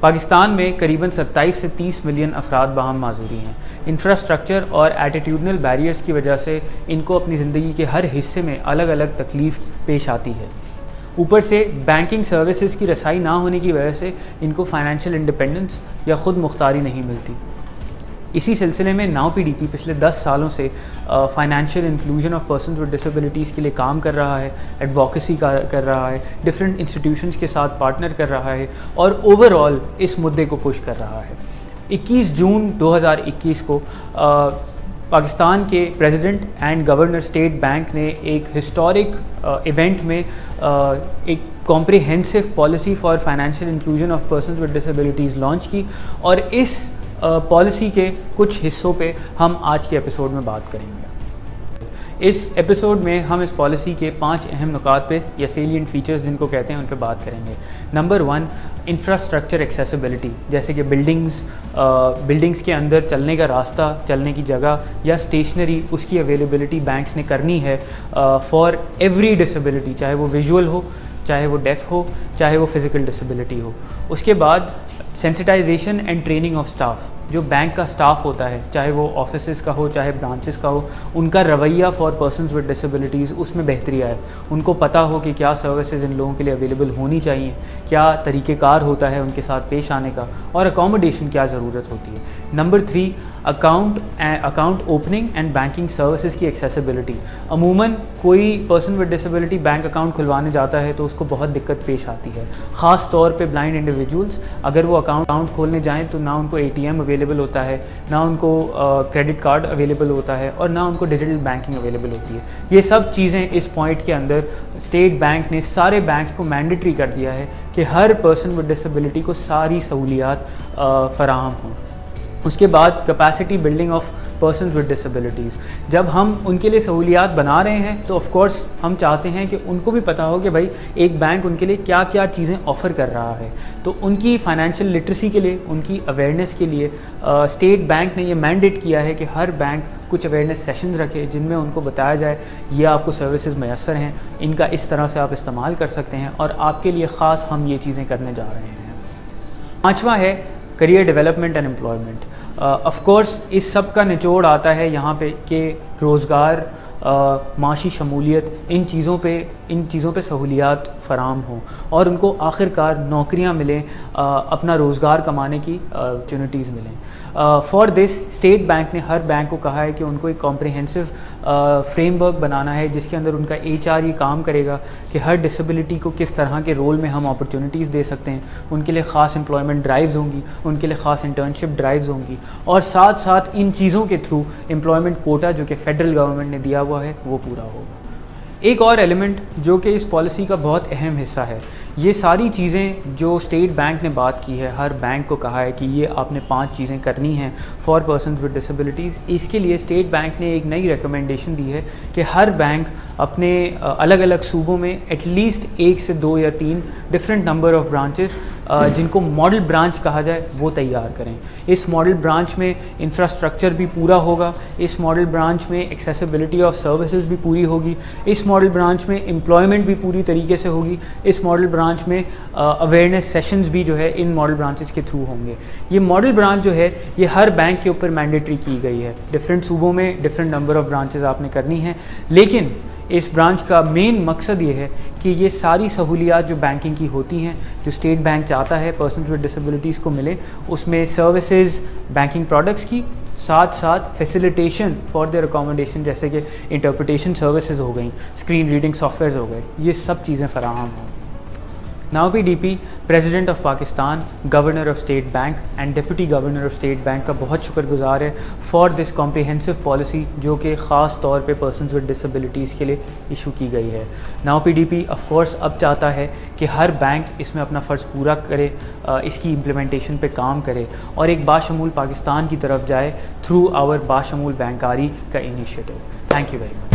پاکستان میں قریباً 27 سے 30 ملین افراد باہم معذوری ہیں۔ انفراسٹرکچر اور ایٹیٹیوڈنل بیریئرز کی وجہ سے ان کو اپنی زندگی کے ہر حصے میں الگ الگ تکلیف پیش آتی ہے۔ اوپر سے بینکنگ سروسز کی رسائی نہ ہونے کی وجہ سے ان کو فائنینشیل انڈیپینڈنس یا خود مختاری نہیں ملتی۔ اسی سلسلے میں ناؤ پی ڈی پی پچھلے 10 سالوں سے financial inclusion of persons with disabilities کے لیے کام کر رہا ہے، ایڈووکیسی کر رہا ہے، ڈفرینٹ انسٹیٹیوشنز کے ساتھ پارٹنر کر رہا ہے اور اوور آل اس مدعے کو پش کر رہا ہے۔ 21 جون 2021 کو پاکستان کے president and governor state bank نے ایک ہسٹورک ایونٹ میں ایک comprehensive policy for financial inclusion of persons with disabilities launch کی، اور اس پالیسی کے کچھ حصوں پہ ہم آج کے ایپیسوڈ میں بات کریں گے۔ اس ایپیسوڈ میں ہم اس پالیسی کے 5 اہم نکات پہ یا سیلینٹ فیچرز جن کو کہتے ہیں ان پہ بات کریں گے۔ نمبر 1، انفراسٹرکچر ایکسیسیبلٹی، جیسے کہ بلڈنگز کے اندر چلنے کا راستہ، چلنے کی جگہ یا اسٹیشنری، اس کی اویلیبلٹی بینکس نے کرنی ہے فار ایوری ڈسیبلٹی، چاہے وہ ویژول ہو، چاہے وہ ڈیف ہو، چاہے وہ فزیکل ڈسیبلٹی ہو۔ اس کے بعد sensitization and training of staff, جو بینک کا اسٹاف ہوتا ہے، چاہے وہ آفیسز کا ہو چاہے برانچز کا ہو، ان کا رویہ فار پرسنز ود ڈسیبلٹیز اس میں بہتری آئے، ان کو پتہ ہو کہ کیا سروسز ان لوگوں کے لیے اویلیبل ہونی چاہیے، کیا طریقہ کار ہوتا ہے ان کے ساتھ پیش آنے کا، اور اکاموڈیشن کیا ضرورت ہوتی ہے۔ Number 3، account opening and banking services کی ایکسیسیبلٹی۔ عموماً کوئی person with disability bank account کھلوانے جاتا ہے تو اس کو بہت دقت پیش آتی ہے، خاص طور پہ بلائنڈ انڈیویجولز۔ اگر وہ اکاؤنٹ کھولنے جائیں تو نہ ان کو ATM اویلیبل ہوتا ہے، نہ ان کو کریڈٹ کارڈ اویلیبل ہوتا ہے، اور نہ ان کو ڈیجیٹل بینکنگ اویلیبل ہوتی ہے۔ یہ سب چیزیں اس پوائنٹ کے اندر اسٹیٹ بینک نے سارے بینکس کو مینڈیٹری کر دیا ہے کہ ہر پرسن ود ڈسیبلٹی کو ساری سہولیات فراہم ہوں۔ اس کے بعد capacity building of persons with disabilities. جب ہم ان کے لیے سہولیات بنا رہے ہیں تو آف کورس ہم چاہتے ہیں کہ ان کو بھی پتہ ہو کہ بھائی ایک بینک ان کے لیے کیا کیا چیزیں آفر کر رہا ہے۔ تو ان کی فائنینشیل لٹریسی کے لیے، ان کی اویئرنیس کے لیے اسٹیٹ بینک نے یہ مینڈیٹ کیا ہے کہ ہر بینک کچھ اویئرنیس سیشنز رکھے جن میں ان کو بتایا جائے یہ آپ کو سروسز میسر ہیں، ان کا اس طرح سے آپ استعمال کر سکتے ہیں، اور آپ کے لیے خاص ہم یہ چیزیں کرنے جا رہے ہیں۔ 5واں ہے career development and employment. Of course اس سب کا نچوڑ آتا ہے یہاں پہ کہ روزگار، معاشی شمولیت، ان چیزوں پہ سہولیات فراہم ہوں اور ان کو آخر کار نوکریاں ملیں، اپنا روزگار کمانے کی اپرچونیٹیز ملیں۔ فار دس اسٹیٹ بینک نے ہر بینک کو کہا ہے کہ ان کو ایک کمپریہنسو فریم ورک بنانا ہے جس کے اندر ان کا HR یہ کام کرے گا کہ ہر ڈسیبلٹی کو کس طرح کے رول میں ہم اپرچونیٹیز دے سکتے ہیں۔ ان کے لیے خاص امپلائمنٹ ڈرائیوز ہوں گی، ان کے لیے خاص انٹرنشپ ڈرائیوز ہوں گی، اور ساتھ ساتھ ان چیزوں کے تھرو امپلائمنٹ کوٹا جو کہ فیڈرل گورنمنٹ نے دیا ہوا ہے وہ پورا ہوگا۔ ایک اور ایلیمنٹ جو کہ اس پالیسی کا بہت اہم حصہ ہے، یہ ساری چیزیں جو اسٹیٹ بینک نے بات کی ہے، ہر بینک کو کہا ہے کہ یہ آپ نے 5 چیزیں کرنی ہیں فار پرسنز ود ڈسیبلٹیز۔ اس کے لیے اسٹیٹ بینک نے ایک نئی ریکمنڈیشن دی ہے کہ ہر بینک اپنے الگ الگ صوبوں میں ایٹ لیسٹ 1 سے 2 یا 3 ڈفرینٹ نمبر آف برانچز جن کو ماڈل برانچ کہا جائے وہ تیار کریں۔ اس ماڈل برانچ میں انفراسٹرکچر بھی پورا ہوگا، اس ماڈل برانچ میں ایکسیسیبلٹی آف سروسز بھی پوری ہوگی، اس ماڈل برانچ میں امپلائمنٹ بھی پوری طریقے سے ہوگی، اس ماڈل برانچ میں اویئرنیس سیشنز بھی جو ہے ان ماڈل برانچز کے تھرو ہوں گے۔ یہ ماڈل برانچ جو ہے یہ ہر بینک کے اوپر مینڈیٹری کی گئی ہے، ڈفرینٹ صوبوں میں ڈفرینٹ نمبر آف برانچز آپ نے کرنی ہیں، لیکن اس برانچ کا مین مقصد یہ ہے کہ یہ ساری سہولیات جو بینکنگ کی ہوتی ہیں، جو اسٹیٹ بینک چاہتا ہے پرسنز ود ڈسیبلٹیز کو ملے، اس میں سروسز، بینکنگ پروڈکٹس کی ساتھ ساتھ فیسیلیٹیشن فار دیئر اکاموڈیشن، جیسے کہ انٹرپریٹیشن سروسز ہو گئیں، اسکرین ریڈنگ سافٹ ویئرز ہو گئے، یہ سب چیزیں فراہم ہوں۔ Now P D P president of Pakistan, governor of state bank and deputy governor of state bank کا بہت شکر گزار ہے فار دس کمپریہنسو پالیسی جو کہ خاص طور پہ پرسنز ود ڈسیبلٹیز کے لیے ایشو کی گئی ہے۔ Now P D P of course اب چاہتا ہے کہ ہر بینک اس میں اپنا فرض پورا کرے، اس کی امپلیمنٹیشن پہ کام کرے اور ایک باشمول پاکستان کی طرف جائے تھرو آور باشمول بینکاری کا initiative. Thank you very much.